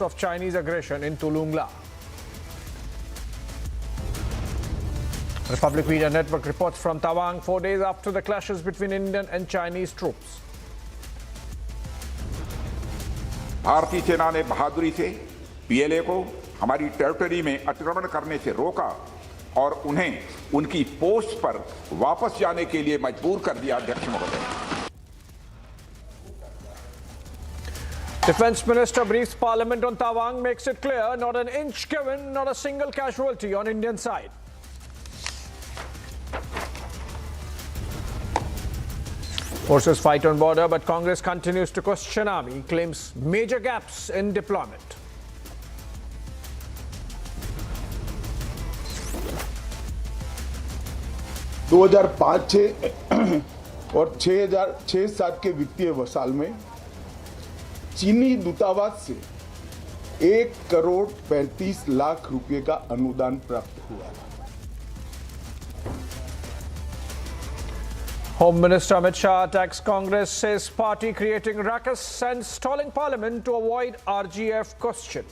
of Chinese aggression in Tulungla. Republic Media Network reports from Tawang 4 days after the clashes between Indian and Chinese troops. भारतीय सेना ने बहादुरी से PLA को हमारी टेरिटरी में अतिक्रमण करने से रोका और उन्हें उनकी पोस्ट पर वापस जाने के लिए मजबूर कर दिया। अध्यक्ष महोदय, Defence Minister briefs Parliament on Tawang, makes it clear not an inch given, not a single casualty on Indian side. Forces fight on border, but Congress continues to question army, claims major gaps in deployment. दो 2005-6 और 2006-7 के वित्तीय साल में चीनी दूतावास से 1,35,00,000 रुपए का अनुदान प्राप्त हुआ। Home Minister Amit Shah attacks Congress, says party creating ruckus and stalling Parliament to avoid RGF question.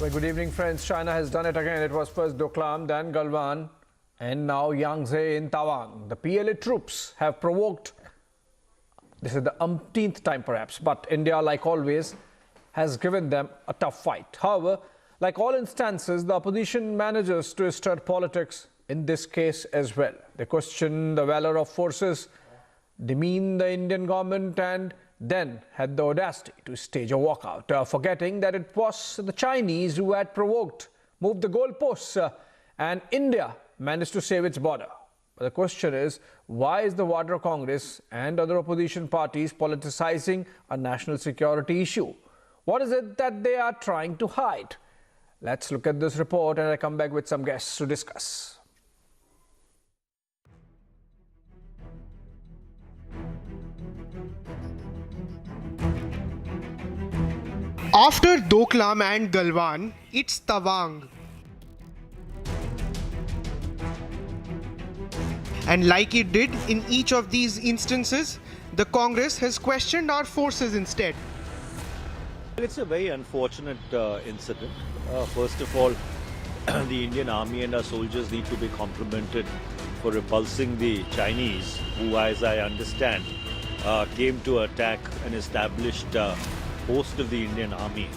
Well, good evening, friends. China has done it again. It was first Doklam, then Galwan, and now Yangtze in Tawang. The PLA troops have provoked, this is the umpteenth time perhaps, but India, like always, has given them a tough fight. However, like all instances, the opposition manages to stir politics in this case as well. They question the valor of forces, demean the Indian government, and then had the audacity to stage a walkout, forgetting that it was the Chinese who had moved the goalposts, and India managed to save its border. But the question is, why is the Vadra Congress and other opposition parties politicizing a national security issue? What is it that they are trying to hide? Let's look at this report and I come back with some guests to discuss. After Doklam and Galwan, it's Tawang. And like it did in each of these instances, the Congress has questioned our forces instead. It's a very unfortunate incident. First of all, the Indian Army and our soldiers need to be complimented for repulsing the Chinese, who, as I understand, came to attack an established post of the Indian Army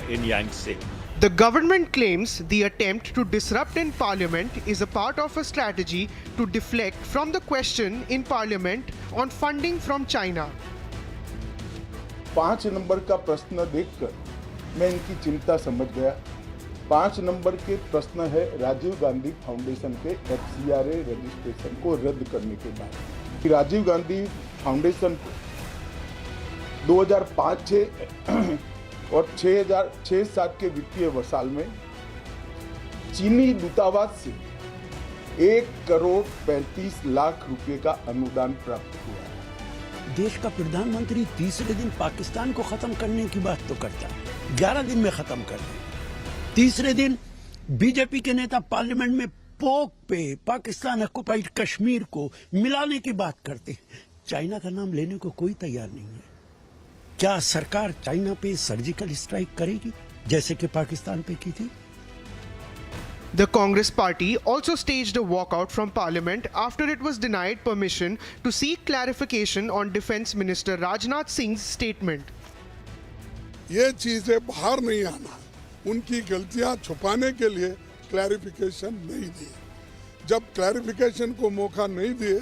in Yangtze. The government claims the attempt to disrupt in Parliament is a part of a strategy to deflect from the question in Parliament on funding from China. 5 number का प्रश्न देखकर मैं इनकी चिंता समझ गया। 5 number के प्रश्न है राजीव गांधी फाउंडेशन के FCRA रजिस्ट्रेशन को रद्द करने के बाद। राजीव गांधी फाउंडेशन को 2005-6 और 2006-7 के वित्तीय साल में चीनी दूतावास से 1,35,00,000 रुपए का अनुदान प्राप्त हुआ। देश का प्रधानमंत्री तीसरे दिन पाकिस्तान को खत्म करने की बात तो करता है, 11 दिन में खत्म कर दे। तीसरे दिन बीजेपी के नेता पार्लियामेंट में पोक पे पाकिस्तान ऑक्युपाइड कश्मीर को मिलाने की बात करते हैं। चाइना का नाम लेने को कोई तैयार नहीं है। क्या सरकार चाइना पे सर्जिकल स्ट्राइक करेगी जैसे कि पाकिस्तान पे की थी? The Congress party also staged a walkout from Parliament after it was denied permission to seek clarification on Defence Minister Rajnath Singh's statement. ये चीजें बाहर नहीं आना, उनकी गलतियां छुपाने के लिए क्लैरिफिकेशन नहीं दी। जब क्लैरिफिकेशन को मौका नहीं दिए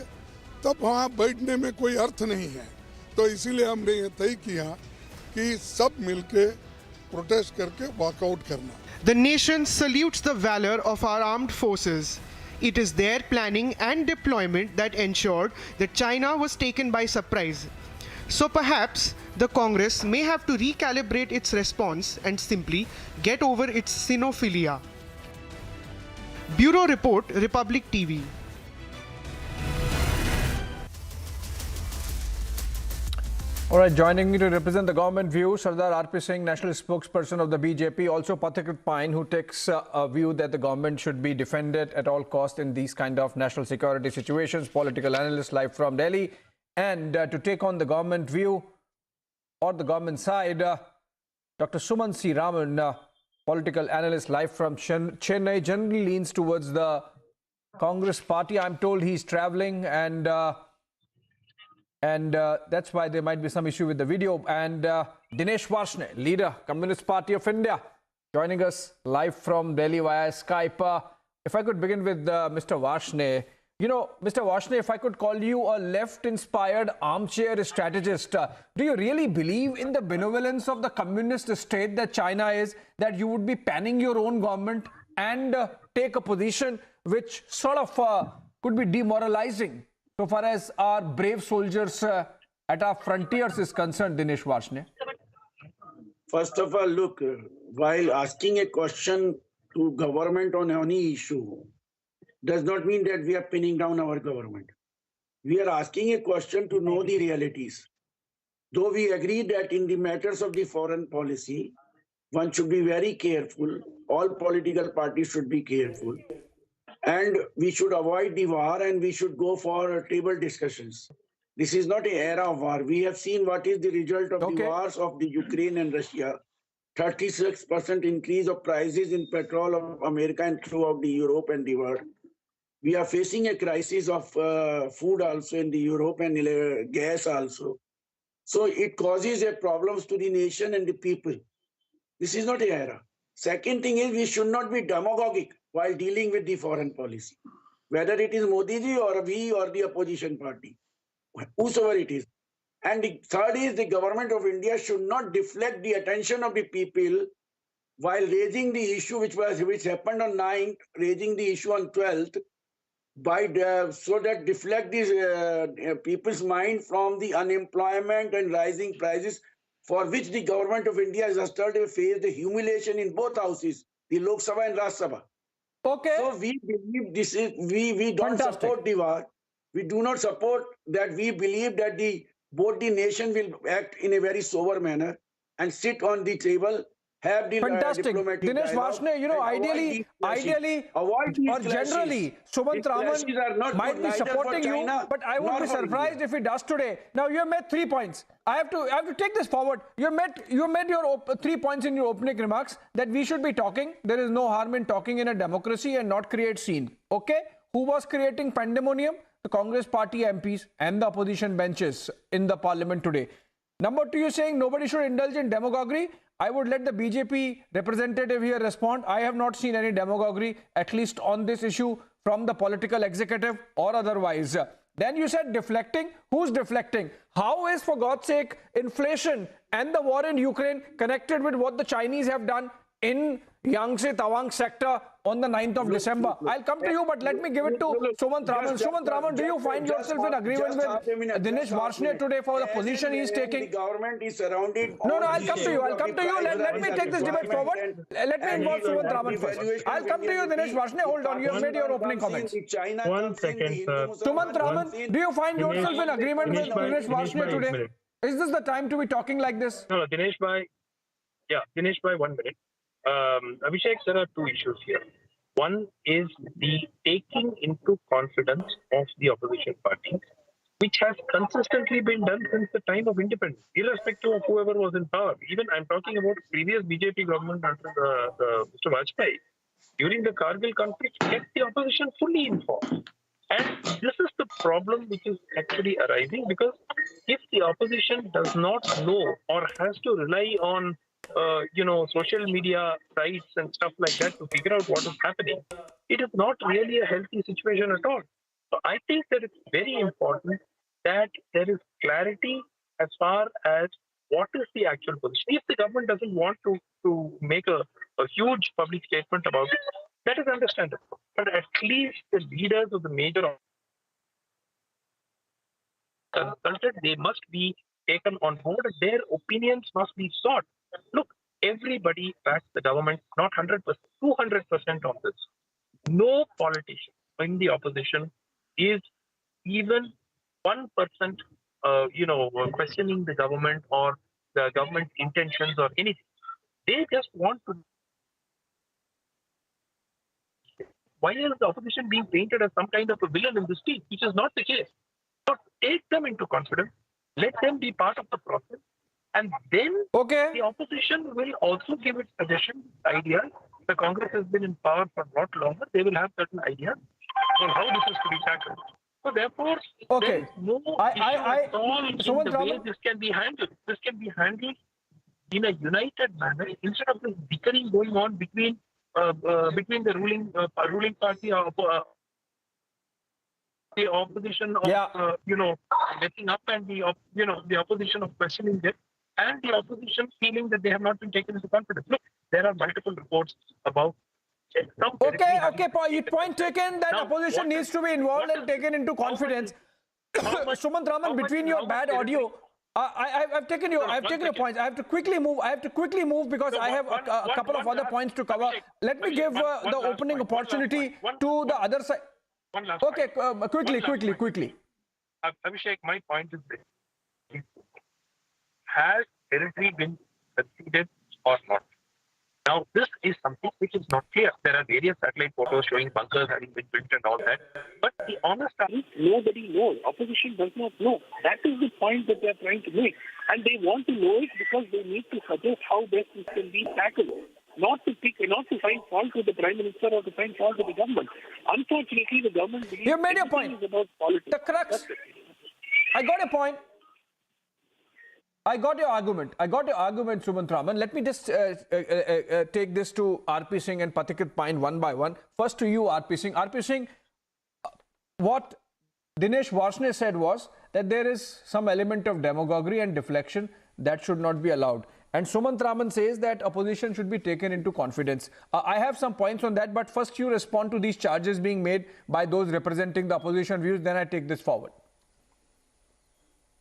तब वहाँ बैठने में कोई अर्थ नहीं है। तो इसीलिए हमने ये तय किया कि सब मिलके प्रोटेस्ट करके वॉकआउट करना। The nation salutes the valor of our armed forces. It is their planning and deployment that ensured that China was taken by surprise. So perhaps the Congress may have to recalibrate its response and simply get over its sinophilia. Bureau Report, Republic TV. All right, joining me to represent the government view, Sardar R.P. Singh, national spokesperson of the BJP, also Pathikrit Pine, who takes a view that the government should be defended at all costs in these kind of national security situations, political analyst live from Delhi. And to take on the government view or the government side, Dr. Suman C. Raman, political analyst live from Chennai, generally leans towards the Congress party. I'm told he's traveling and that's why there might be some issue with the video. And Dinesh Varshney, leader, Communist Party of India, joining us live from Delhi via Skype. If I could begin with Mr. Varshney. You know, Mr. Varshney, if I could call you a left-inspired armchair strategist, do you really believe in the benevolence of the communist state that China is, that you would be panning your own government and take a position which sort of could be demoralizing so far as our brave soldiers at our frontiers is concerned, Dinesh Varshney? First of all, look, while asking a question to government on any issue, does not mean that we are pinning down our government. We are asking a question to know the realities. Though we agree that in the matters of the foreign policy, one should be very careful, all political parties should be careful, and we should avoid the war and we should go for table discussions. This is not an era of war. We have seen what is the result of the wars of the Ukraine and Russia. 36% increase of prices in petrol of America and throughout the Europe and the world. We are facing a crisis of food also in the Europe and gas also. So it causes a problems to the nation and the people. This is not an era. Second thing is we should not be demagogic while dealing with the foreign policy. Whether it is Modi ji or we or the opposition party, whosoever it is. And the third is the government of India should not deflect the attention of the people while raising the issue which happened on 9th, raising the issue on 12th, so that deflect these people's mind from the unemployment and rising prices, for which the government of India has yesterday faced the humiliation in both houses, the Lok Sabha and Rajya Sabha. Okay. So we believe this is we don't support the war. We do not support that. We believe that both the nation will act in a very sober manner and sit on the table. Have the diplomatic Dinesh Varshney, you know, ideally, or generally, Sumant Raman might be supporting you, but I would be surprised if he does today. Now, you have made 3 points. I have to take this forward. You made your 3 points in your opening remarks that we should be talking. There is no harm in talking in a democracy and not create scene. Okay? Who was creating pandemonium? The Congress party MPs and the opposition benches in the parliament today. Number 2, you're saying nobody should indulge in demagoguery. I would let the BJP representative here respond. I have not seen any demagoguery, at least on this issue, from the political executive or otherwise. Then you said deflecting. Who's deflecting? How is, for God's sake, inflation and the war in Ukraine connected with what the Chinese have done in Yangtze Tawang sector on the 9th of December? I'll come to you, but let me give it to Sumant Raman. Sumant Raman, do you find yourself in agreement with Dinesh Varshney today for the position he is taking? The government is surrounded. No, I'll come to you. Let me take this debate forward. Let me involve Sumant Raman first. I'll come to you, Dinesh Varshney. Hold on. You have made your opening comments. 1 second, sir. Sumant Raman, do you find yourself in agreement with Dinesh Varshney today? Is this the time to be talking like this? No, Dinesh bhai. Yeah, Dinesh bhai, 1 minute. Abhishek, there are 2 issues here. One is the taking into confidence of the opposition party, which has consistently been done since the time of independence, irrespective of whoever was in power. Even I'm talking about previous BJP government under Mr. Vajpayee. During the Kargil conflict, kept the opposition fully informed. And this is the problem which is actually arising, because if the opposition does not know or has to rely on social media sites and stuff like that to figure out what is happening, it is not really a healthy situation at all. So I think that it's very important that there is clarity as far as what is the actual position. If the government doesn't want to make a huge public statement about it, that is understandable. But at least the leaders of the major consulted, they must be taken on board. Their opinions must be sought. Look, everybody backs the government, not 100%, 200% on this. No politician in the opposition is even 1% questioning the government or the government's intentions or anything. They just want to. Why is the opposition being painted as some kind of a villain in this team, which is not the case? So take them into confidence, let them be part of the process, and then Okay. the opposition will also give its suggestions, ideas. The Congress has been in power for a lot longer. They will have certain ideas on how this is to be tackled. So therefore, Okay. there is no issue at all in Sumant the way Raman- this can be handled. This can be handled in a united manner instead of this bickering going on between the ruling party or the opposition of messing up and the opposition of questioning them and the opposition feeling that they have not been taken into confidence. Look, there are multiple reports about some Point taken that Now, opposition what needs is- to be involved what and is- taken into how much- confidence. how much- Sumant Raman, how much- between how your much bad territory- audio, I've taken your No, I've one taken your second. points. I have to quickly move because No, I have one- a couple of one other last- points to cover. Abhishek, Let me Abhishek, give one the last opening point, one last opportunity point. to the other side. One last Okay, point. quickly. One last point. Abhishek, my point is this. Has territory been conceded or not? Now, this is something which is not clear. There are various satellite photos showing bunkers having been built and all that. But the honest answer, nobody knows. Opposition does not know. That is the point that they are trying to make. And they want to know it because they need to suggest how best this can be tackled. Not to find fault with the Prime Minister or to find fault with the government. Unfortunately, the government believes You made your everything point. is about politics. The crux. That's it. I got a point. I got your argument, Sumant Raman. Let me just take this to RP Singh and Pathikrit Pine one by one. First to you, RP Singh. RP Singh, what Dinesh Varshney said was that there is some element of demagoguery and deflection that should not be allowed. And Sumant Raman says that opposition should be taken into confidence. I have some points on that, but first you respond to these charges being made by those representing the opposition views, then I take this forward.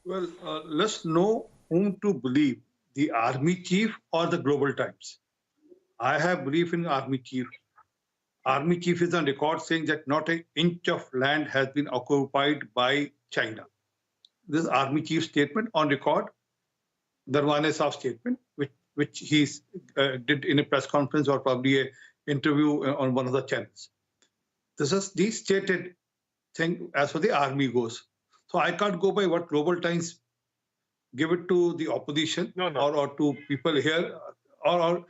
Well, let's know whom to believe, the Army Chief or the Global Times. I have belief in Army Chief. Army Chief is on record saying that not an inch of land has been occupied by China. This Army Chief statement on record, Darwane Saab statement, which he did in a press conference or probably an interview on one of the channels. This is the stated thing as far the army goes. So I can't go by what Global Times give it to the opposition or to people here or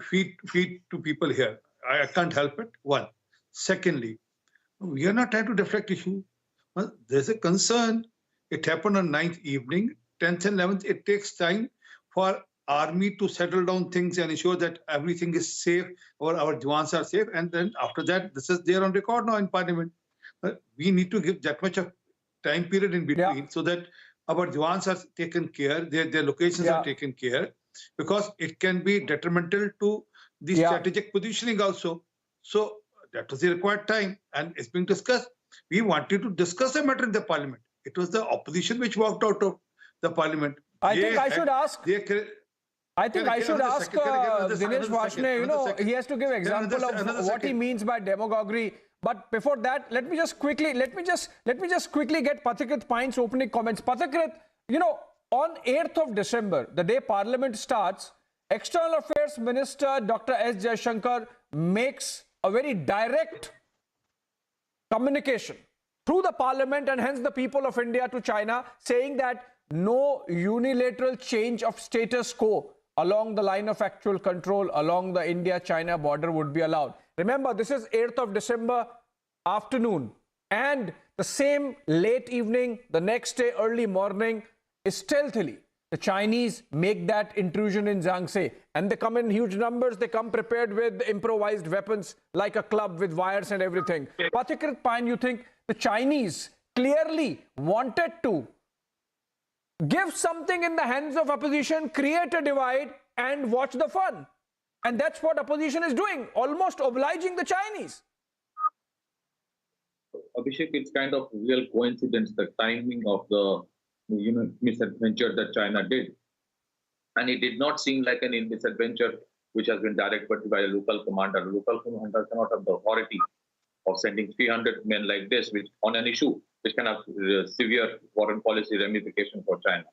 feed to people here. I can't help it. One. Secondly, we are not trying to deflect issue. Well, there's a concern. It happened on 9th evening, 10th and 11th. It takes time for army to settle down things and ensure that everything is safe or our jawans are safe. And then after that, this is there on record now in Parliament. We need to give that much of time period in between so that our jawans are taken care, their locations are taken care, because it can be detrimental to the strategic positioning also. So that was the required time and it's being discussed. We wanted to discuss the matter in the Parliament. It was the opposition which walked out of the Parliament. I think I should ask Dinesh Varshney, he has to give example of what he means by demagoguery. But before that, let me just quickly get Pathikrit Pine's opening comments. Pathikrit, on 8th of December, the day Parliament starts, External Affairs Minister Dr. S. Jaishankar makes a very direct communication through the Parliament and hence the people of India to China, saying that no unilateral change of status quo along the line of actual control along the India-China border would be allowed. Remember, this is 8th of December afternoon, and the same late evening, the next day early morning, stealthily the Chinese make that intrusion in Jiangxi, and they come in huge numbers. They come prepared with improvised weapons like a club with wires and everything. Pathikrit Pine, you think the Chinese clearly wanted to give something in the hands of opposition, create a divide and watch the fun? And that's what opposition is doing, almost obliging the Chinese. Abhishek, it's kind of real coincidence, the timing of the misadventure that China did. And it did not seem like a misadventure which has been directed by a local commander. A local commander cannot have the authority of sending 300 men like this on an issue which can have severe foreign policy ramification for China.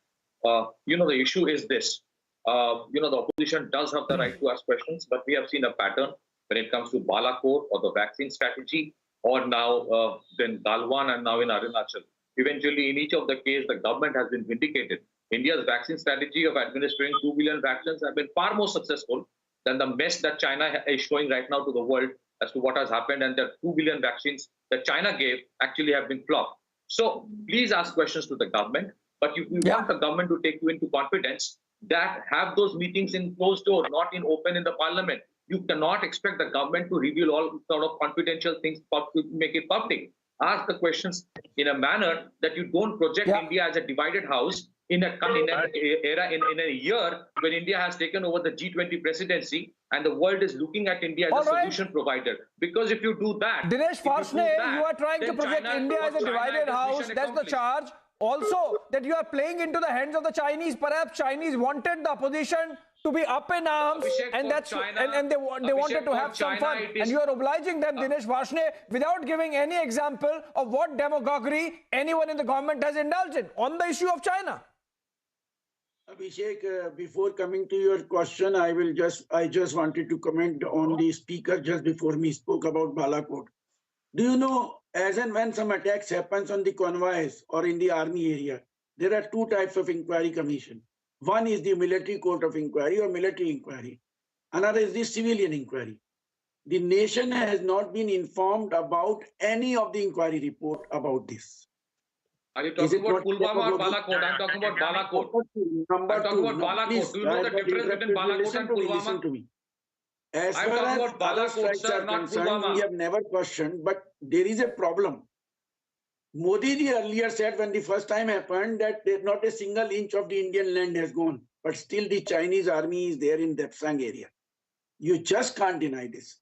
The issue is this. The opposition does have the right to ask questions, but we have seen a pattern when it comes to Balakot or the vaccine strategy, or now then Galwan and now in Arunachal. Eventually, in each of the cases, the government has been vindicated. India's vaccine strategy of administering 2 billion vaccines have been far more successful than the mess that China is showing right now to the world as to what has happened, and the 2 billion vaccines that China gave actually have been flopped. So please ask questions to the government, but if you want the government to take you into confidence, that have those meetings in closed door, not in open in the parliament. You cannot expect the government to reveal all sort of confidential things to make it public. Ask the questions in a manner that you don't project India as a divided house in a year when India has taken over the G20 presidency and the world is looking at India as a solution provider. Because if you do that, Dinesh Varshney, you are trying to project India as a divided house. That's the charge. Also, that you are playing into the hands of the Chinese. Perhaps Chinese wanted the opposition to be up in arms, and they wanted to have some fun. And you are obliging them, Dinesh Varshney, without giving any example of what demagoguery anyone in the government has indulged in on the issue of China. Abhishek, before coming to your question, I just wanted to comment on the speaker just before me spoke about Balakot. Do you know, as and when some attacks happens on the convoys or in the army area, there are two types of inquiry commission. One is the military court of inquiry or military inquiry. Another is the civilian inquiry. The nation has not been informed about any of the inquiry report about this. Are you talking about Pulwama or Balakot? I'm talking about Balakot. I'm talking about Balakot. Do you know the difference between Balakot and Pulwama? Listen to me. As far as other strikes are concerned, we have never questioned, but there is a problem. Modi ji earlier said when the first time happened that not a single inch of the Indian land has gone, but still the Chinese army is there in Depsang area. You just can't deny this.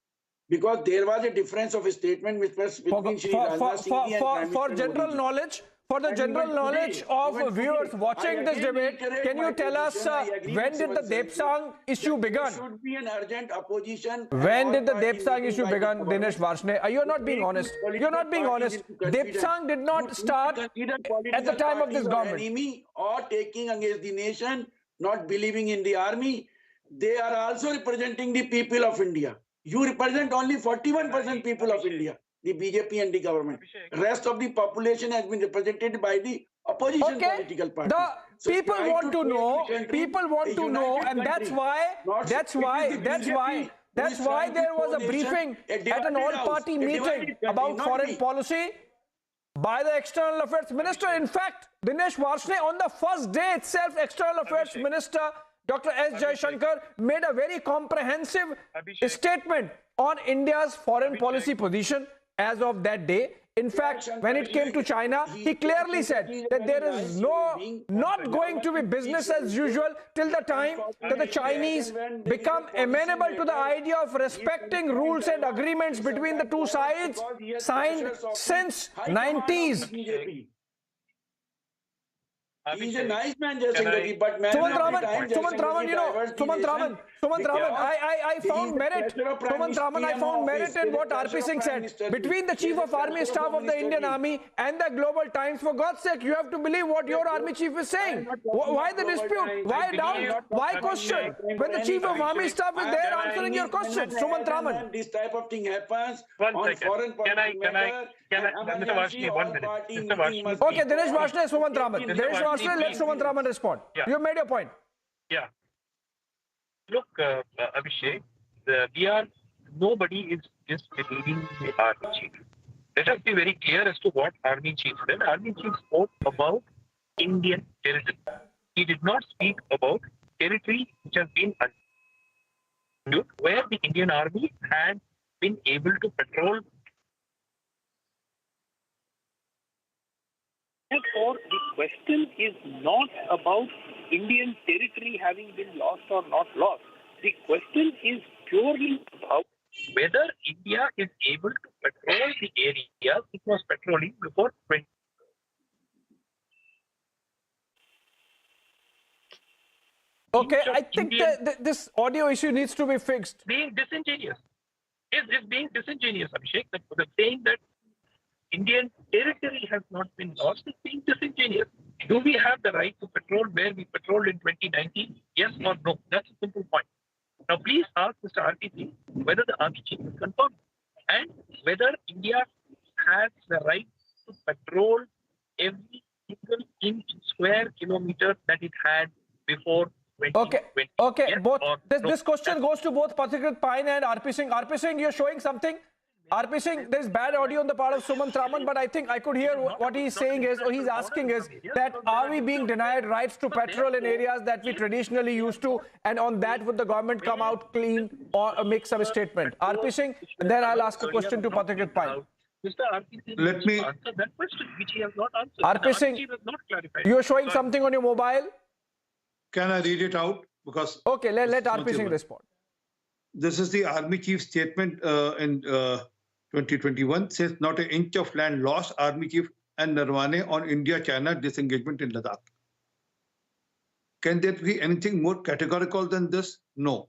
Because there was a difference of a statement between Shri Rajnath Singh and Prime for Minister general Modi. knowledge, for the general knowledge of viewers watching this debate, can you tell us when did the Depsang issue begin? There should be an urgent opposition. When did the Depsang issue begin, Dinesh Varshney? You're not being honest. You're not being honest. Depsang did not start at the time of this government. Enemy or taking against the nation, not believing in the army. They are also representing the people of India. You represent only 41% people of India, the BJP and the government. Rest of the population has been represented by the opposition political party. The people want to know. People want to know, and that's why there was a briefing at an all-party meeting about foreign policy by the External Affairs Minister. In fact, Dinesh Varshney, on the first day itself, External Affairs Minister Dr. S. Jaishankar made a very comprehensive statement on India's foreign policy position as of that day. In fact, when it came to China, he clearly said that there is not going to be business as usual till the time that the Chinese become amenable to the idea of respecting rules and agreements between the two sides signed since 90s. He's a nice man, Jaishankar, but man, Sumant Raman, I found merit. Sumant Raman, I found merit in what RP Singh said. Between the Chief of Army Staff of the Indian Army and the Global Times, for God's sake, you have to believe what your Army Chief is saying. Why the dispute? Why doubt? Why question? When the Chief of Army Staff is there answering your questions, Sumant Raman. This type of thing happens on foreign policy matter. Mr. Varshney, 1 minute. Mr. Varshney. Okay, Dinesh Varshney, Sumant Raman. Dinesh Varshney, let Sumant Raman respond. You made your point. Yeah. Look, Abhishek, nobody is believing the army chief. Let us be very clear as to what army chief said. Army chief spoke about Indian territory. He did not speak about territory which has been unused, where the Indian army had been able to patrol. Therefore, the question is not about Indian territory having been lost or not lost. The question is purely about whether India is able to patrol the area it was patrolling before 20. Okay, I think this audio issue needs to be fixed. Being disingenuous. Is being disingenuous, Abhishek. The saying that Indian territory has not been lost is being disingenuous. Do we have the right to patrol where we patrolled in 2019? Yes or no? That's a simple point. Now, please ask Mr. RPC whether the army chief is confirmed and whether India has the right to patrol every single inch square kilometer that it had before 2020. Okay. Yes Both or no? this question goes to both Pathikrit Pine and RP Singh. RP Singh, you're showing something. RP Singh, there's bad audio on the part of Sumant Raman, but I think I could hear what he's saying is, or he's asking is, that are we being denied rights to patrol in areas that we traditionally used to, and on that would the government come out clean or make some statement? RP Singh, and then I'll ask a question to Pathikrit Pine. Mr. RPC Let me answer that question, which he has not answered. RP Singh, has not clarified. you're showing something on your mobile? Can I read it out? Because okay, let RP Singh respond. This is the Army Chief statement in 2021, says not an inch of land lost, Army Chief and Narwane on India-China disengagement in Ladakh. Can there be anything more categorical than this? No.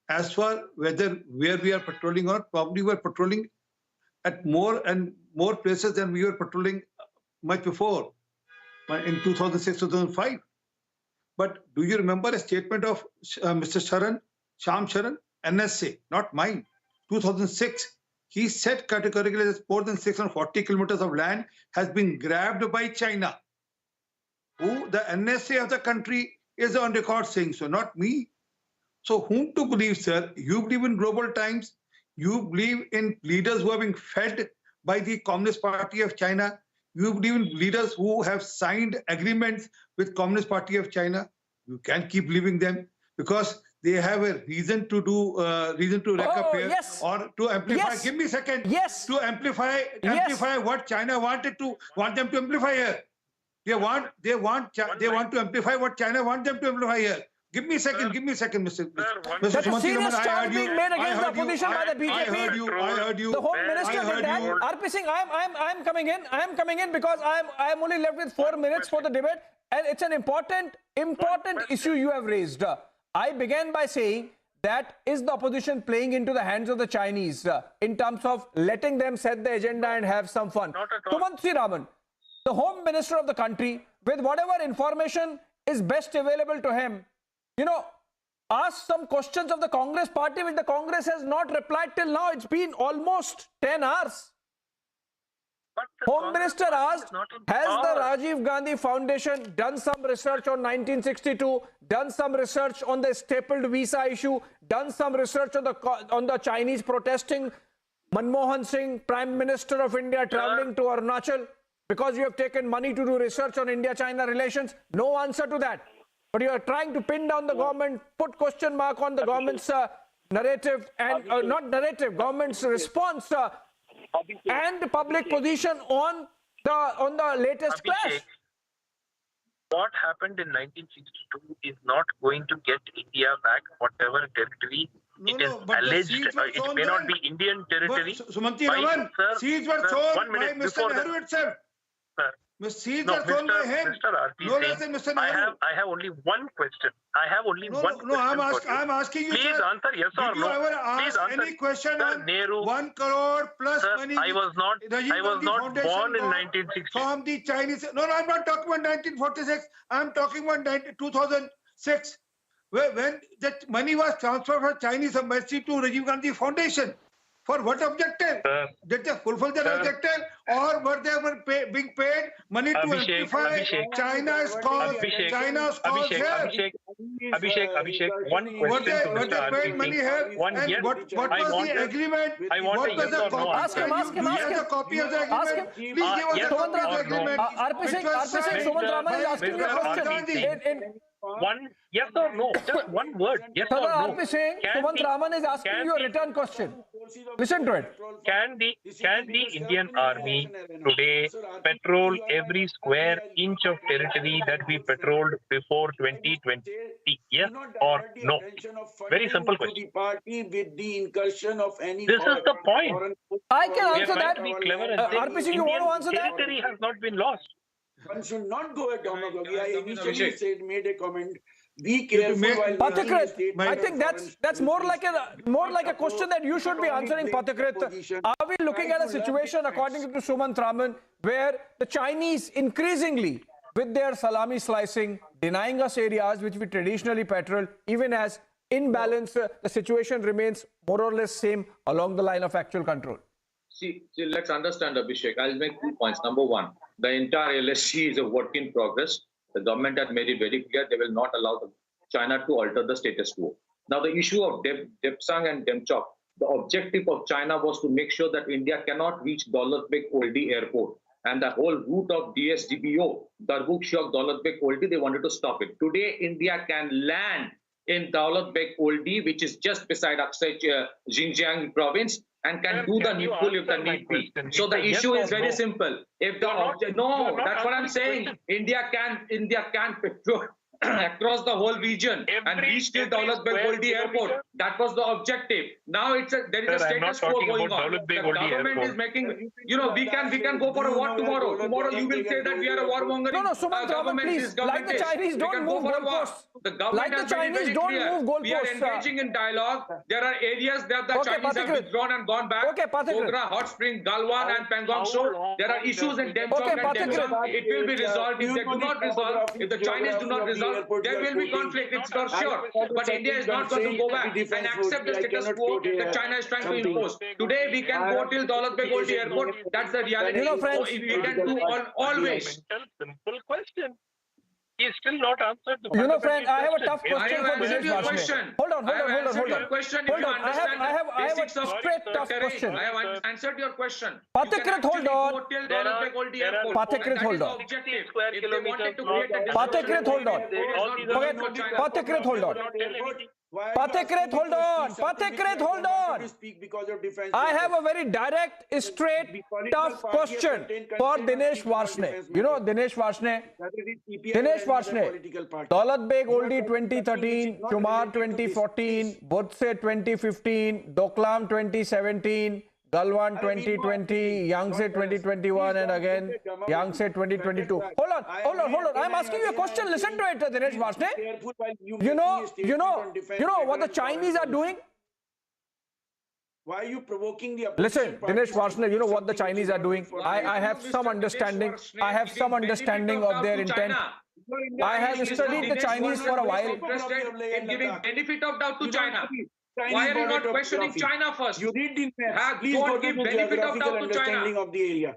As for whether where we are patrolling or probably we're patrolling at more and more places than we were patrolling much before in 2006, 2005. But do you remember a statement of Mr. Sham Sharan, NSA, not mine, 2006? He said categorically that more than 640 kilometers of land has been grabbed by China. Who the NSA of the country is on record saying so, not me. So whom to believe, sir? You believe in global times? You believe in leaders who are being fed by the Communist Party of China? You believe in leaders who have signed agreements with Communist Party of China? You can't keep believing them because they have a reason to do, reason to wreck up here or to amplify. Yes. Give me a second. Yes. To amplify what China want them to amplify here. They want to amplify what China want them to amplify here. Give me a second, Mr. There's a serious charge being made against the opposition by the BJP. I heard you. The Home Minister did that. RP Singh, I'm coming in. I'm coming in because I'm only left with 4 minutes for the debate, and it's an important issue you have raised. I began by saying that is the opposition playing into the hands of the Chinese in terms of letting them set the agenda and have some fun. Sumant Raman, the Home Minister of the country, with whatever information is best available to him, ask some questions of the Congress party, which the Congress has not replied till now. It's been almost 10 hours. Home Minister asked, has the Rajiv Gandhi Foundation done some research on 1962, done some research on the stapled visa issue, done some research on the Chinese protesting, Manmohan Singh, Prime Minister of India, traveling to Arunachal because you have taken money to do research on India-China relations? No answer to that. But you are trying to pin down the government, put question mark on the government's narrative and not narrative, government's response and public position on the latest clash. What happened in 1962 is not going to get India back whatever territory it is alleged. It may not be Indian territory. Sumanti Raman, seeds were sown by Mr. Nehru itself. Seeds are sown by him. Mr. RP No less than Mr. Nehru. I have only one question. I have only one question. I'm asking you, please sir. Answer yes or no. Did you ever ask any question on Nehru, 1 crore plus sir, money? I was not born in 1960. From the Chinese. No, I'm not talking about 1946. I'm talking about 2006. When that money was transferred from Chinese embassy to Rajiv Gandhi Foundation. For what objective? Did they fulfill their objective, or were they being paid money to amplify China's cause? China's cause here. Abhishek, one question. Were they paid money here? And what was the agreement? What was the copy? Ask him. A copy of the agreement. Please give us a copy of the agreement. RP Singh, Sumant Raman is asking you a question. One yes or no, just one word. Yes or no. RP Singh, Sumant Raman is asking you a return question. Listen to it. Can the Indian Army today patrol every square inch of territory that we patrolled before 2020? Yes or no? Very simple question. This is the point. I can answer that. RP Singh, you want to answer that? Territory has not been lost. One should not go at demagogy. I initially made a comment Be careful while making a Pathakrit, statement I on think that's foreign more like a question that you should be answering, Pathakrit. Are we looking at a situation, according to Sumant Raman, where the Chinese increasingly, with their salami slicing, denying us areas which we traditionally patrolled, even as imbalance, the situation remains more or less same along the line of actual control? See, let's understand, Abhishek. I'll make 2 points. Number one, the entire LSC is a work in progress. The government had made it very clear they will not allow China to alter the status quo. Now, the issue of Depsang and Demchok, the objective of China was to make sure that India cannot reach Daulat-Beg Oldie Airport. And the whole route of DSDBO, Darbuk-Shiok, Daulat-Beg Oldie, they wanted to stop it. Today, India can land in Daulat-Beg Oldie, which is just beside Aksai Xinjiang province, and can do the needful if the need be. So the issue is very simple. If the that's what I'm saying. India can petrol across the whole region and reach till Daulat-Beg Oldie Airport. That was the objective. Now there is a status quo going on. The government is making, we can go for a war tomorrow. Tomorrow you will say that we are a warmongering. No, Sumant Raman, please. Like the Chinese, don't move goalposts. The government has been very clear. We are engaging in dialogue. There are areas that the Chinese have withdrawn and gone back. Gogra, Hot Spring, Galwan and Pangong Shoal. There are issues in Demchok and Demchok. It will be resolved. If they do not resolve, if the Chinese do not resolve, there will be conflict, it's for sure. But India is not going to go back and accept the status quo that China is trying to impose. Today we can go till Daulat-Beg Oldie Airport. That's the reality. Friends, we can do always. Simple question. He is still not answered the friend, I have a tough question for Dinesh Varshney. Hold on. I have a straight tough question. I have answered your question. Pathakrit, hold on. Pathakrit, hold on. Pathakrit, hold on. Pathakrit, hold on. Pathakrit, hold on. Pathakrit, hold on. I have a very direct, straight, tough question for Dinesh Varshney. Dinesh Varshney? Dinesh Varshney. Daulat-Beg Oldie 2013, Chumar 2014, Budse 2015, Doklam 2017, Galwan 2020, Yangtze 2021, and again Yangtze 2022. Hold on. I'm asking you a question. Listen to it, Dinesh Varshney. You know what the Chinese are doing? Why are you provoking the Listen, Dinesh Varshney, you know what the Chinese are doing? I have some understanding. I have some understanding of their intent. I have studied the Chinese for a while. In giving benefit of doubt to China. Why are you not questioning China first? You read the maps. Please don't give benefit of doubt to China. Of the area.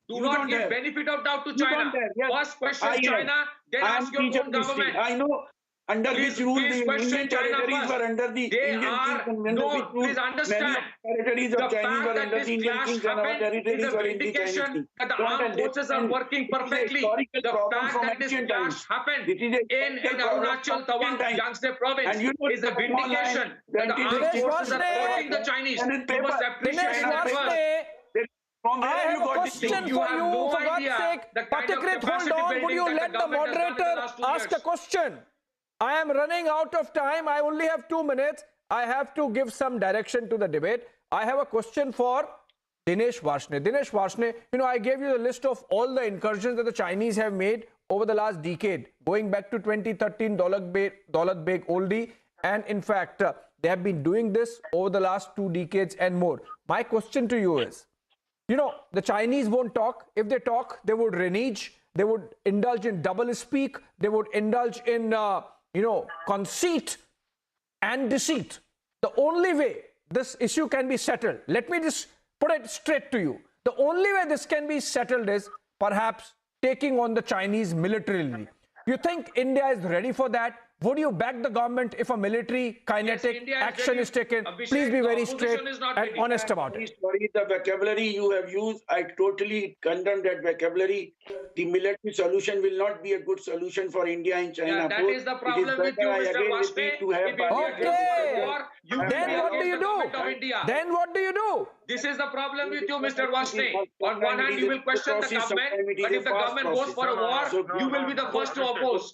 Do not give benefit of doubt to China. First question China, then ask your own government. I know under which rule the Indian territories were under the Indian kings. No, please understand. Territories of Chinese were under the Indian kings and our territories were in the Chinese kings. That the armed forces are working perfectly. The fact that this clash happened in Arunachal, Tawang, Yangtze province is a vindication that the armed forces are supporting the Chinese. You must appreciate that first. I have a question for you, for God's sake. Pathakrit, hold on. Would you let the moderator ask a question? I am running out of time. I only have 2 minutes. I have to give some direction to the debate. I have a question for Dinesh Varshney. Dinesh Varshney, I gave you the list of all the incursions that the Chinese have made over the last decade, going back to 2013, Daulat-Beg Oldie, and in fact, they have been doing this over the last 2 decades and more. My question to you is, the Chinese won't talk. If they talk, they would renege. They would indulge in double speak. They would indulge in, conceit and deceit. The only way this issue can be settled, let me just put it straight to you. The only way this can be settled is perhaps taking on the Chinese militarily. You think India is ready for that? Would you back the government if a military kinetic action is taken? Please be very straight and honest about it. Sorry, the vocabulary you have used, I totally condemn that vocabulary. The military solution will not be a good solution for India and China. Yeah, that is the problem with you, Mr. Varshney. Then what do you do? Then what do you do? This is the problem with you, Mr. Varshney. On one hand, you will question the government, but if the government goes for a war, you will be the first to oppose.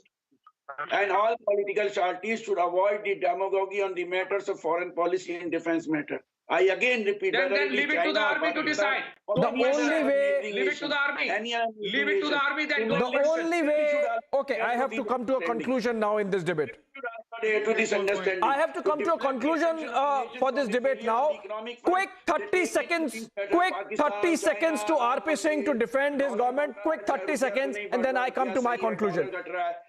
And all political parties should avoid the demagoguery on the matters of foreign policy and defense matter. I again repeat. Then whether leave it to China the or army to Pakistan decide. or The any other only way- neighboring Leave it to nation, the army. any other Leave it to the nation, army, then to don't make The listen. only we way, should ask okay, I them have to come to a understanding. conclusion now in this debate. To this understanding. I have to come to a conclusion for this debate now. Quick 30 seconds, quick 30 seconds to RP Singh to defend his government. Quick 30 seconds, and then I come to my conclusion.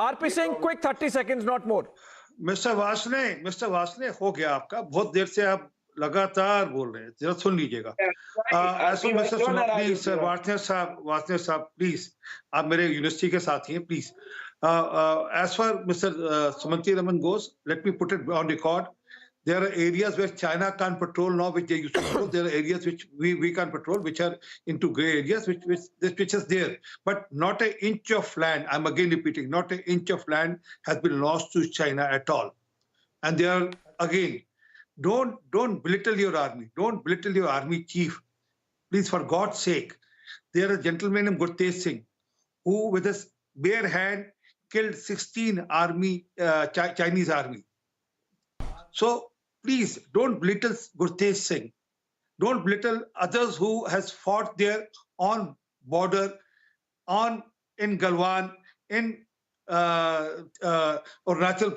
RP Singh, quick 30 seconds, not more. Mister वासने हो गया आपका, बहुत देर से आप लगातार बोल रहे हैं, जरा सुन लीजिएगा। प्लीज वासने साहब प्लीज, आप मेरे यूनिवर्सिटी के साथी हैं, please. As far Mr. Sumanti Raman goes, let me put it on record. There are areas where China can't patrol now, which they used to patrol. There are areas which we can't patrol, which are into grey areas, which is there. But not an inch of land, I'm again repeating, not an inch of land has been lost to China at all. And they are, again, don't belittle your army. Don't belittle your army chief. Please, for God's sake. There is a gentleman named Gurtej Singh, who with his bare hand killed 16 Chinese army. So please don't belittle Gurtej Singh. Don't belittle others who has fought there on border, in Galwan, in Arunachal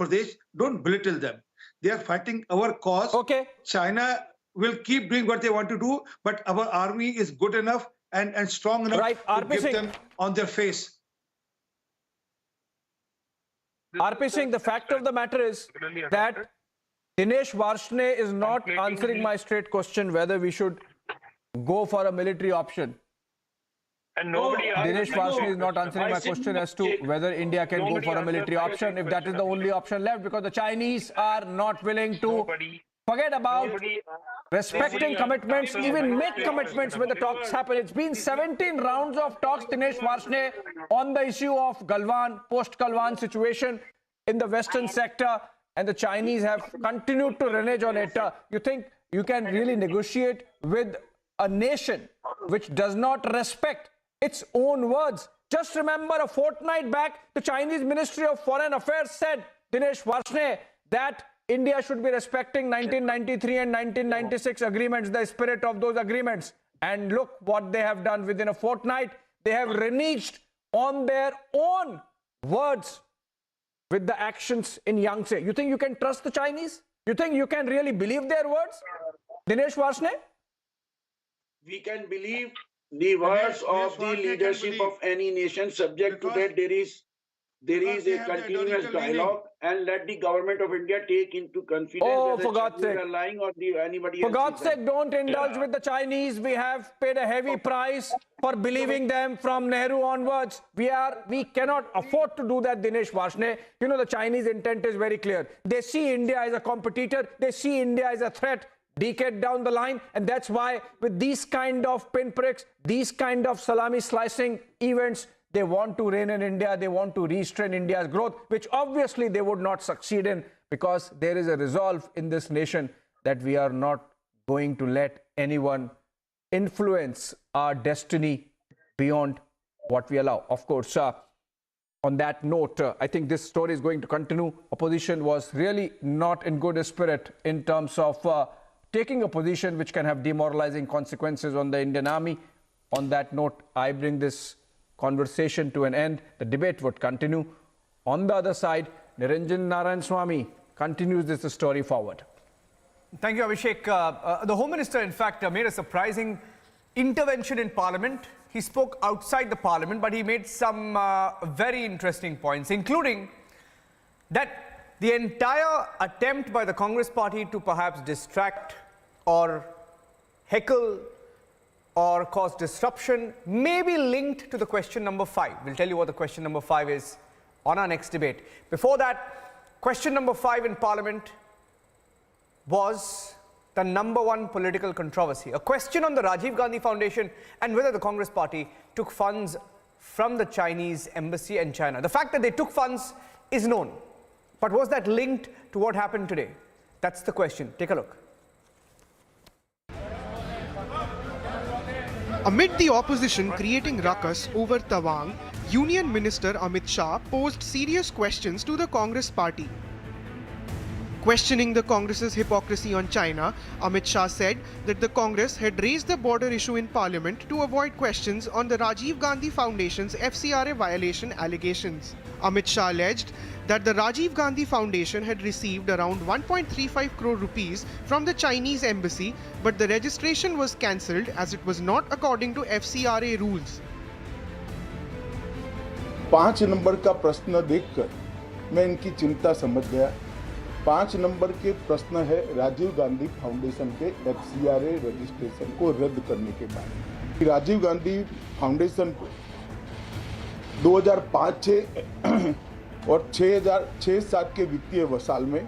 Pradesh. Don't belittle them. They are fighting our cause. Okay. China will keep doing what they want to do, but our army is good enough and strong enough to give them on their face. RP Singh, the fact of the matter is that Dinesh Varshney is not answering my straight question whether we should go for a military option. And nobody Dinesh Varshney is not answering my question as to whether India can go for a military option, if that is the only option left, because the Chinese are not willing to forget about respecting commitments, even make commitments when the talks happen. It's been 17 rounds of talks, Dinesh Varshney, on the issue of Galwan, post-Galwan situation in the western sector, and the Chinese have continued to renege on it. You think you can really negotiate with a nation which does not respect its own words? Just remember, a fortnight back, the Chinese Ministry of Foreign Affairs said, Dinesh Varshney, that India should be respecting 1993 and 1996 agreements, the spirit of those agreements. And look what they have done within a fortnight. They have reneged on their own words with the actions in Yangtze. You think you can trust the Chinese? You think you can really believe their words? Dinesh Varshney? We can believe the words of the leadership of any nation. Subject to that, there is a continuous dialogue, and let the government of India take into confidence whether for God's sake, are lying or anybody for else God's is lying. sake, don't indulge with the Chinese. We have paid a heavy price for believing them from Nehru onwards. We cannot afford to do that, Dinesh Varshney. You know, the Chinese intent is very clear. They see India as a competitor. They see India as a threat decade down the line, and that's why with these kind of pinpricks, these kind of salami slicing events, they want to reign in India, they want to restrain India's growth, which obviously they would not succeed in, because there is a resolve in this nation that we are not going to let anyone influence our destiny beyond what we allow. Of course, on that note, I think this story is going to continue. Opposition was really not in good spirit in terms of taking a position which can have demoralizing consequences on the Indian army. On that note, I bring this conversation to an end. The debate would continue. On the other side, Niranjan Narayan Swamy continues this story forward. Thank you, Abhishek. The Home Minister, in fact, made a surprising intervention in Parliament. He spoke outside the Parliament, but he made some very interesting points, including that the entire attempt by the Congress party to perhaps distract or heckle or cause disruption may be linked to the question number 5. We'll tell you what the question number 5 is on our next debate. Before that, question number 5 in Parliament was the number 1 political controversy. A question on the Rajiv Gandhi Foundation and whether the Congress party took funds from the Chinese embassy in China. The fact that they took funds is known. But was that linked to what happened today? That's the question. Take a look. Amid the opposition creating ruckus over Tawang, Union Minister Amit Shah posed serious questions to the Congress party. Questioning the Congress's hypocrisy on China, Amit Shah said that the Congress had raised the border issue in Parliament to avoid questions on the Rajiv Gandhi Foundation's FCRA violation allegations. Amit Shah alleged that the Rajiv Gandhi Foundation had received around 1.35 crore rupees from the Chinese embassy, but the registration was cancelled as it was not according to FCRA rules. 5 number का प्रश्न देखकर मैं इनकी चिंता समझ गया। 5 number के प्रश्न है राजीव गांधी फाउंडेशन के FCRA रजिस्ट्रेशन को रद्द करने के बारे में। राजीव गांधी फाउंडेशन को 2005-6 और 2006-7 के वित्तीय साल में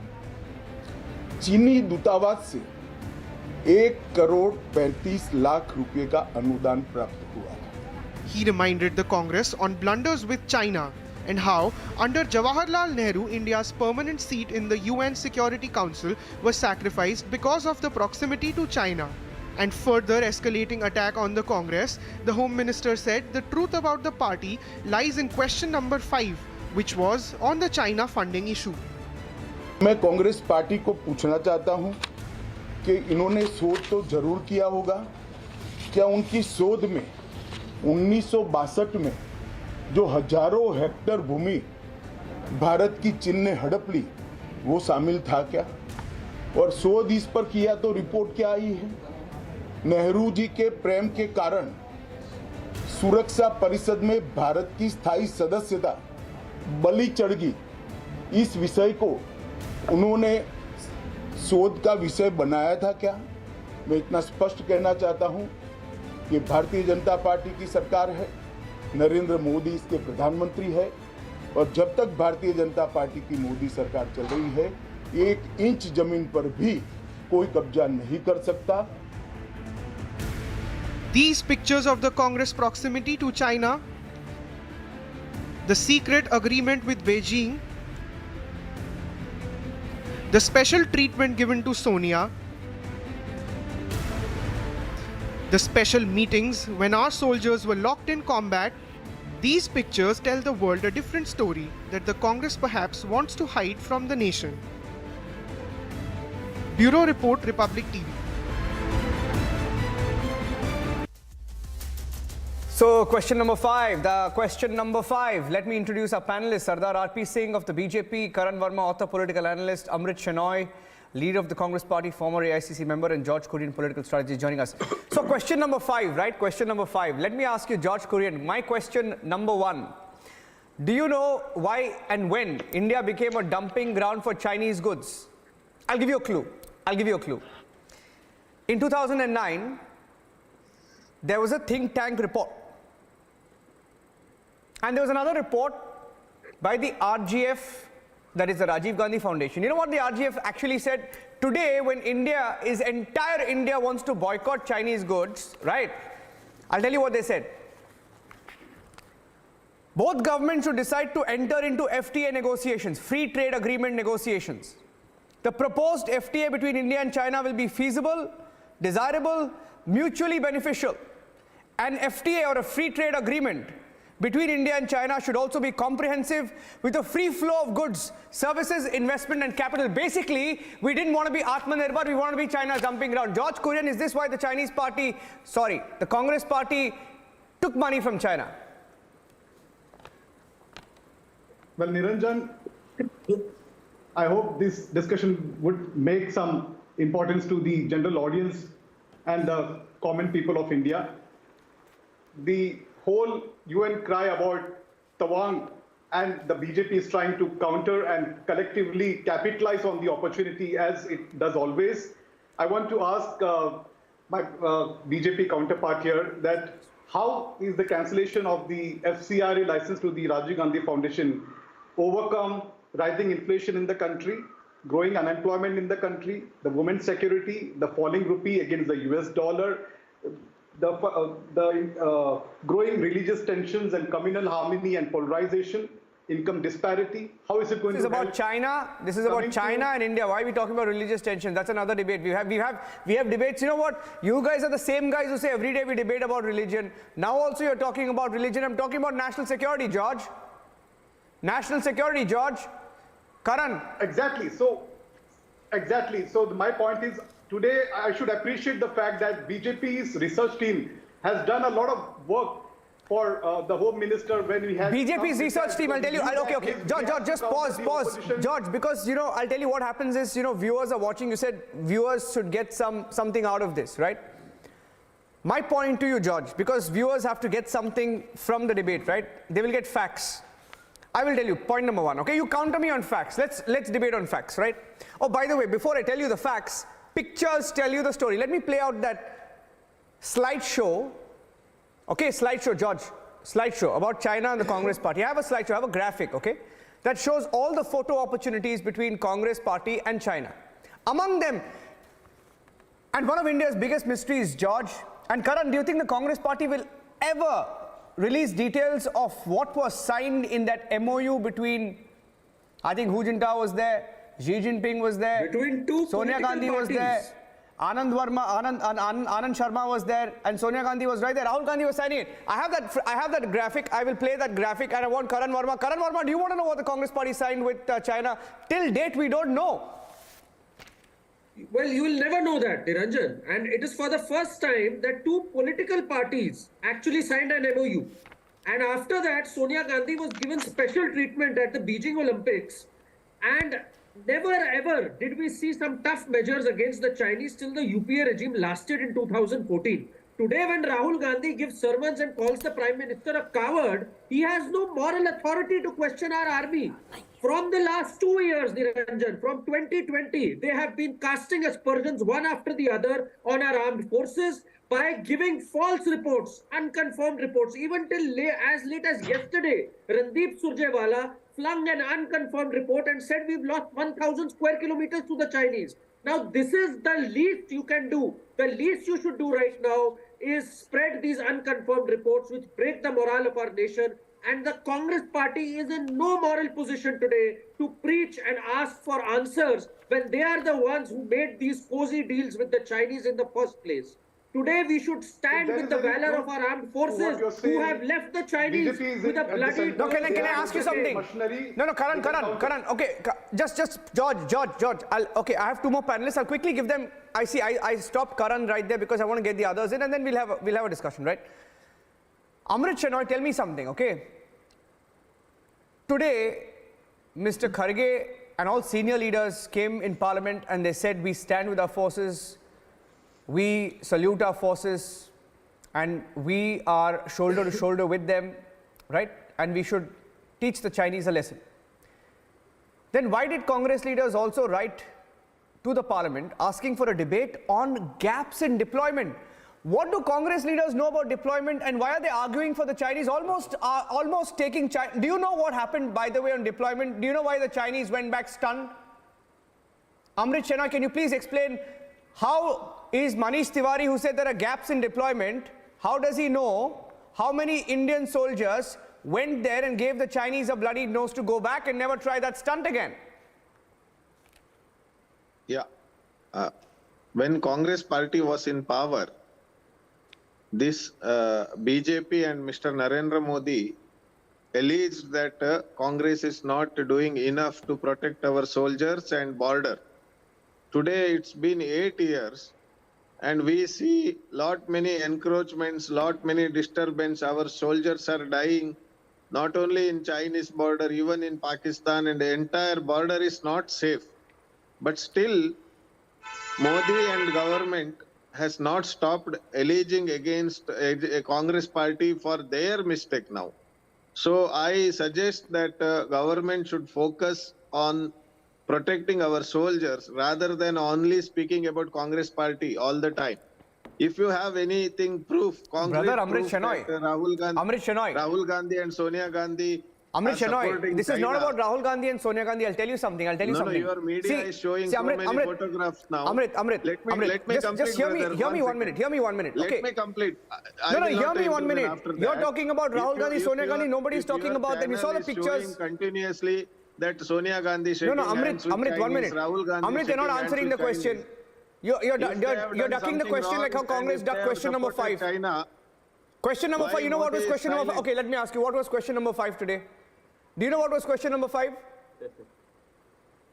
चीनी दूतावास से 1 करोड़ 35 लाख रुपए का अनुदान प्राप्त हुआ। He reminded the Congress on blunders with China and how, under Jawaharlal Nehru, India's permanent seat in the UN Security Council was sacrificed because of the proximity to China. And further escalating attack on the Congress, the Home Minister said the truth about the party lies in question number 5, which was on the China funding issue. मैं Congress party को पूछना चाहता हूं कि इन्होंने शोध तो जरूर किया होगा, क्या उनकी शोध में 1962 में जो हजारों हेक्टेयर भूमि भारत की चीन ने हड़प ली वो शामिल था क्या? और शोध इस पर किया तो रिपोर्ट क्या आई है? नेहरू जी के प्रेम के कारण सुरक्षा परिषद में भारत की स्थायी सदस्यता बलि चढ़ गई। इस विषय को उन्होंने शोध का विषय बनाया था क्या? मैं इतना स्पष्ट कहना चाहता हूं कि भारतीय जनता पार्टी की सरकार है, नरेंद्र मोदी इसके प्रधानमंत्री है और जब तक भारतीय जनता पार्टी की मोदी सरकार चल रही है 1 इंच जमीन पर भी कोई कब्जा नहीं कर सकता। These pictures of the Congress proximity to China, the secret agreement with Beijing, the special treatment given to Sonia, the special meetings when our soldiers were locked in combat, these pictures tell the world a different story that the Congress perhaps wants to hide from the nation. Bureau Report, Republic TV. So, question number 5. Let me introduce our panelists. Sardar R.P. Singh of the BJP, Karan Verma, author, political analyst, Amrit Shenoy, leader of the Congress Party, former AICC member, and George Kurian, political strategist, joining us. So, question number 5, right? Question number 5. Let me ask you, George Kurian, my question number 1. Do you know why and when India became a dumping ground for Chinese goods? I'll give you a clue. In 2009, there was a think tank report. And there was another report by the RGF, that is the Rajiv Gandhi Foundation. You know what the RGF actually said? Today, when entire India wants to boycott Chinese goods, right? I'll tell you what they said. Both governments should decide to enter into FTA negotiations, free trade agreement negotiations. The proposed FTA between India and China will be feasible, desirable, mutually beneficial. An FTA or a free trade agreement between India and China should also be comprehensive with a free flow of goods, services, investment and capital. Basically, we didn't want to be Atmanirbhar, we want to be China's dumping ground. George Kurian, is this why the the Congress party took money from China? Well, Niranjan, I hope this discussion would make some importance to the general audience and the common people of India. The whole UN cry about Tawang and the BJP is trying to counter and collectively capitalize on the opportunity as it does always. I want to ask my BJP counterpart here that how is the cancellation of the FCRA license to the Rajiv Gandhi Foundation overcome rising inflation in the country, growing unemployment in the country, the women's security, the falling rupee against the US dollar, the growing religious tensions and communal harmony and polarization, income disparity? How is it going to help? This is about China and India. Why are we talking about religious tension? That's another debate. We have debates. You know what? You guys are the same guys who say every day we debate about religion. Now also you're talking about religion. I'm talking about national security, George. National security, George. Karan. Exactly. So Exactly. So my point is, today I should appreciate the fact that BJP's research team has done a lot of work for the Home Minister when we had BJP's research team, I'll tell you, okay, George, just pause, George, because, I'll tell you what happens is, viewers are watching, you said viewers should get something out of this, right? My point to you, George, because viewers have to get something from the debate, right? They will get facts. I will tell you, point number one, okay? You counter me on facts. Let's debate on facts, right? Oh, by the way, before I tell you the facts, pictures tell you the story. Let me play out that slideshow. Okay, slideshow, George. Slideshow about China and the Congress Party. I have a slideshow, I have a graphic, okay? That shows all the photo opportunities between Congress Party and China. Among them, and one of India's biggest mysteries, George, and Karan, do you think the Congress Party will ever release details of what was signed in that MOU between, I think Hu Jintao was there, Xi Jinping was there, between two Sonia Gandhi was there, Anand Sharma was there, and Sonia Gandhi was right there. Rahul Gandhi was signing it. I have that graphic. I will play that graphic, and I want Karan Verma. Karan Verma, do you want to know what the Congress Party signed with China? Till date, we don't know. Well, you will never know that, Niranjan. And it is for the first time that two political parties actually signed an MOU. And after that, Sonia Gandhi was given special treatment at the Beijing Olympics. And never ever did we see some tough measures against the Chinese till the UPA regime lasted in 2014. Today, when Rahul Gandhi gives sermons and calls the Prime Minister a coward, he has no moral authority to question our army. From the last 2 years, Niranjan, from 2020, they have been casting aspersions one after the other on our armed forces by giving false reports, unconfirmed reports. Even till as late as yesterday, Randeep Surjewala flung an unconfirmed report and said we've lost 1,000 square kilometers to the Chinese. Now, this is the least you can do. The least you should do right now is spread these unconfirmed reports which break the morale of our nation. And the Congress Party is in no moral position today to preach and ask for answers when they are the ones who made these cozy deals with the Chinese in the first place. Today, we should stand with the valor of our armed forces who have left the Chinese with a bloody... No, can I ask you something? No, Karan. Okay, just George. Okay, I have two more panelists. I'll quickly give them... I stopped Karan right there because I want to get the others in, and then we'll have a discussion, right? Amrit Shenoy, tell me something, okay? Today, Mr. Kharge and all senior leaders came in Parliament and they said we stand with our forces, we salute our forces, and we are shoulder to shoulder with them, right? And we should teach the Chinese a lesson. Then why did Congress leaders also write to the Parliament asking for a debate on gaps in deployment? What do Congress leaders know about deployment, and why are they arguing for the Chinese almost taking China? Do you know what happened, by the way, on deployment? Do you know why the Chinese went back stunned? Amrit Shenoy, can you please explain how is Manish Tiwari, who said there are gaps in deployment, how does he know how many Indian soldiers went there and gave the Chinese a bloody nose to go back and never try that stunt again? Yeah. When Congress Party was in power, this BJP and Mr. Narendra Modi alleged that Congress is not doing enough to protect our soldiers and border. Today it's been 8 years and we see lot many encroachments, lot many disturbance. Our soldiers are dying, not only in Chinese border, even in Pakistan, and the entire border is not safe. But still, Modi and government has not stopped alleging against a Congress Party for their mistake now. So I suggest that government should focus on protecting our soldiers rather than only speaking about Congress Party all the time. If you have anything concrete proof that Rahul Gandhi and Sonia Gandhi Amrit Shenoy, this is not about Rahul Gandhi and Sonia Gandhi. I'll tell you something. No, your media is showing so many photographs now. Amrit, let me complete. Just hear me 1 minute. Hear me 1 minute. Okay. Let me complete. No, hear me 1 minute. You're talking about Rahul Gandhi, Sonia Gandhi. Nobody's talking about them. We saw the pictures. Continuously that Sonia Gandhi shaking hands with Amrit, 1 minute. Rahul Gandhi Amrit, you're not answering the question. You're ducking the question like how Congress ducked question number 5. Question number 5. You know what was question number 5? Okay, let me ask you. What was question number 5 today? Do you know what was question number 5?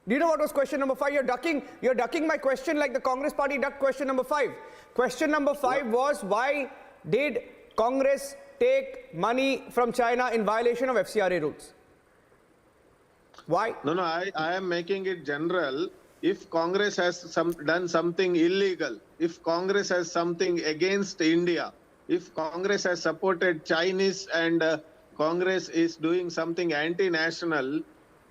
Do you know what was question number 5? You're ducking my question like the Congress party ducked question number 5. Question number 5 was, why did Congress take money from China in violation of FCRA rules? Why? No, I am making it general. If Congress has done something illegal, if Congress has something against India, if Congress has supported Chinese and Congress is doing something anti-national,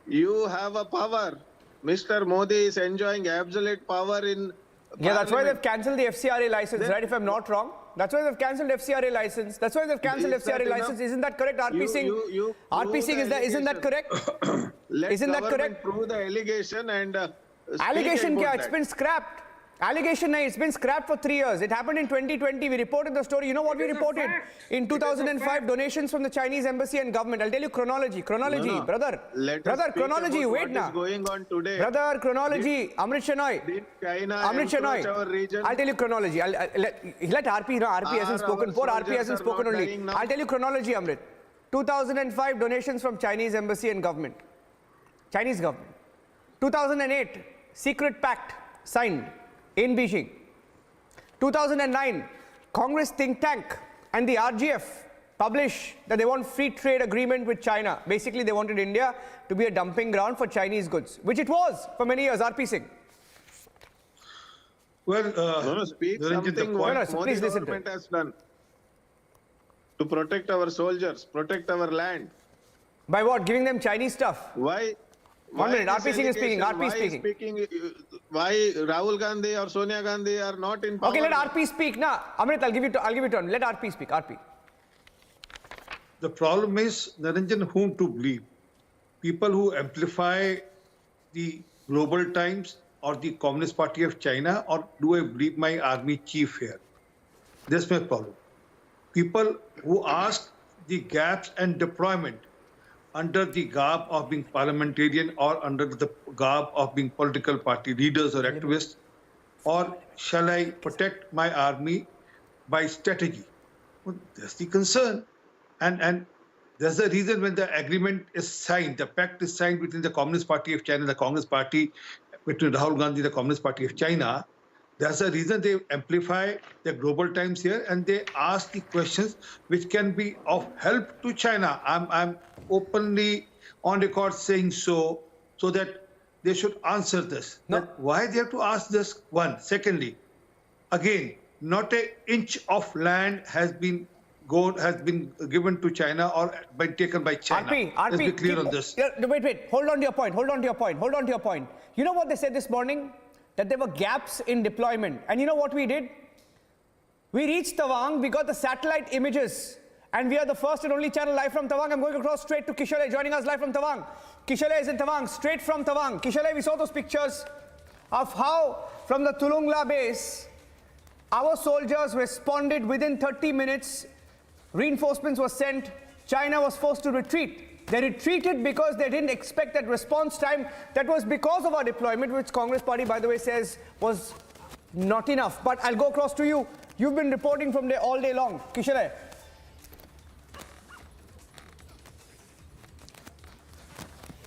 you have a power. Mr. Modi is enjoying absolute power in Yeah, that's why Parliament. they've cancelled the FCRA license, right? If I'm not wrong. That's why they've cancelled FCRA license. That's why they've cancelled Is that FCRA enough? license. Isn't that correct, RP Singh? RP Singh, isn't that correct? Let Isn't that government correct? prove the allegation and speak Allegation about kya? It's that. been scrapped. Allegation nahi, it's been scrapped for 3 years. It happened in 2020. We reported the story. You know what we reported? In 2005, donations from the Chinese embassy and government. I'll tell you chronology. Chronology, No. brother. Let us Brother, speak chronology. about Wait what now. is going on today. Brother, chronology. Amrit Shenoy. Did China Amrit encroach Shenoy. our region? I'll tell you chronology. Let RP, no, RP hasn't spoken. Poor RP hasn't soldiers are spoken not only. dying now? I'll tell you chronology, Amrit. 2005, donations from Chinese embassy and government. Chinese government. 2008, secret pact signed in Beijing. 2009, Congress think tank and the RGF publish that they want free trade agreement with China. Basically, they wanted India to be a dumping ground for Chinese goods, which it was for many years. RP Singh. Well, speak Niranjan, the something point- what Modi please listen to government has done to protect our soldiers, protect our land. By what? Giving them Chinese stuff. Why? 1 minute. this RP Singh is speaking. allegation? RP is Why speaking. Why Rahul Gandhi or Sonia Gandhi are not in power? Okay, let RP speak. Nah, Amrit, I'll give you turn. Let RP speak. RP. The problem is, Niranjan, whom to believe? People who amplify the global times or the Communist Party of China, or do I believe my army chief here? That's my problem. People who ask the gaps and deployment under the garb of being parliamentarian or under the garb of being political party leaders or activists, or shall I protect my army by strategy? Well, that's the concern. And that's the reason when the agreement is signed, the pact is signed between the Communist Party of China and the Congress Party, between Rahul Gandhi, the Communist Party of China, that's the reason they amplify the global times here and they ask the questions which can be of help to China. I'm openly on record saying so that they should answer this. No. That why they have to ask this? One. Secondly, again, not an inch of land has been given to China or been taken by China. RP, Let's be clear on this. Wait. Hold on to your point. You know what they said this morning? That there were gaps in deployment. And you know what we did? We reached Tawang, we got the satellite images, and we are the first and only channel live from Tawang. I'm going across straight to Kishore, joining us live from Tawang. Kishore is in Tawang, straight from Tawang. Kishore, we saw those pictures of how, from the Tulungla base, our soldiers responded within 30 minutes. Reinforcements were sent. China was forced to retreat. They retreated because they didn't expect that response time. That was because of our deployment, which Congress Party, by the way, says was not enough. But I'll go across to you. You've been reporting from there all day long. Kishore.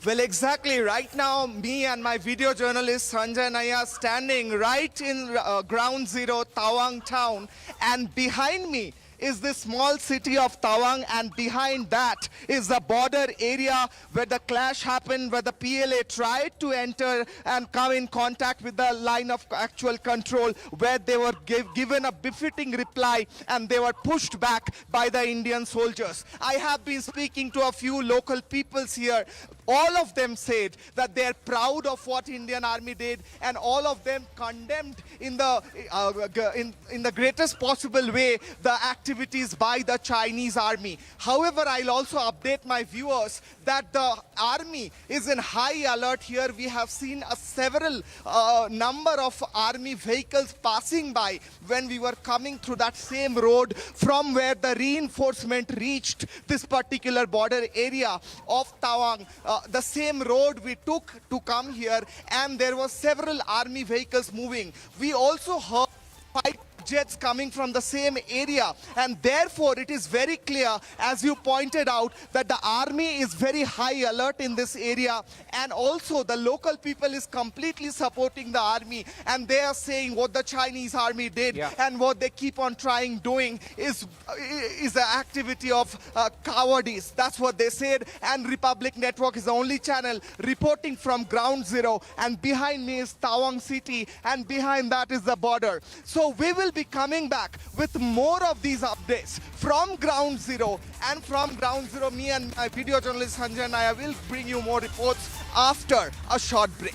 Well, exactly. Right now, me and my video journalist Sanjay Naya standing right in ground zero, Tawang town, and behind me is the small city of Tawang, and behind that is the border area where the clash happened, where the PLA tried to enter and come in contact with the line of actual control, where they were given a befitting reply and they were pushed back by the Indian soldiers. I have been speaking to a few local peoples here. All of them said that they're proud of what Indian Army did, and all of them condemned in the greatest possible way the activities by the Chinese Army. However, I'll also update my viewers that the Army is in high alert here. We have seen a several number of Army vehicles passing by when we were coming through that same road from where the reinforcement reached this particular border area of Tawang. The same road we took to come here, and there were several army vehicles moving. We also heard fight jets coming from the same area, and therefore it is very clear, as you pointed out, that the army is very high alert in this area, and also the local people is completely supporting the army, and they are saying what the Chinese army did and what they keep on trying doing is the activity of cowardice. That's what they said, and Republic Network is the only channel reporting from ground zero, and behind me is Tawang city, and behind that is the border. So we will be coming back with more of these updates from ground zero, and from ground zero me and my video journalist Sanjay and I will bring you more reports after a short break.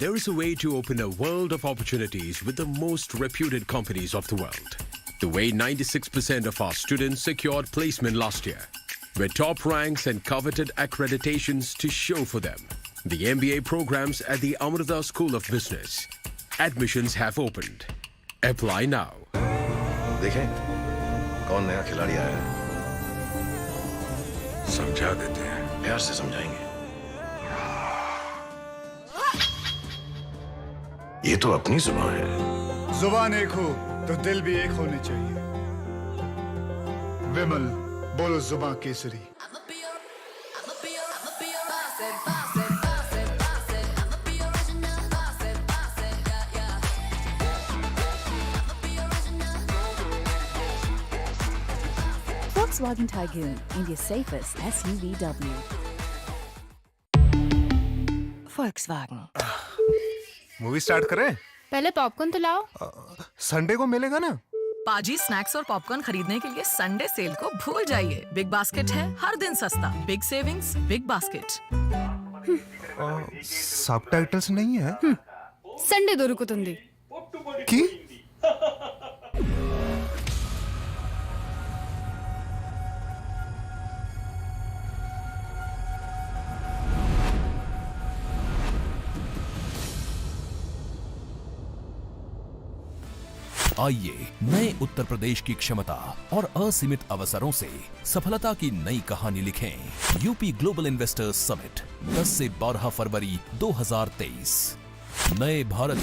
There is a way to open a world of opportunities with the most reputed companies of the world. The way 96% of our students secured placement last year, with top ranks and coveted accreditations to show for them. The MBA programs at the Amrita School of Business. Admissions have opened. Apply now. देखें कौन नया खिलाड़ी आया है समझा देते हैं प्यार से समझाएंगे ये तो अपनी जुबान है जुबान एक हो तो दिल भी एक होने चाहिए विमल बोलो जुबान Kesari Volkswagen Tygoon, India's safest SUVW. Volkswagen. Movie start करें? पहले पॉपकॉर्न तो लाओ। संडे को मिलेगा ना? पाजी स्नैक्स और पॉपकॉर्न खरीदने के लिए संडे सेल को भूल जाइए। बिग बास्केट है हर दिन सस्ता। Big savings, big basket. Subtitles नहीं है? संडे दोरुकुतुंदी। की? आइए नए उत्तर प्रदेश की क्षमता और असीमित अवसरों से सफलता की नई कहानी लिखें। यूपी ग्लोबल इन्वेस्टर्स समिट 10 से 12 फरवरी 2023। नए भारत के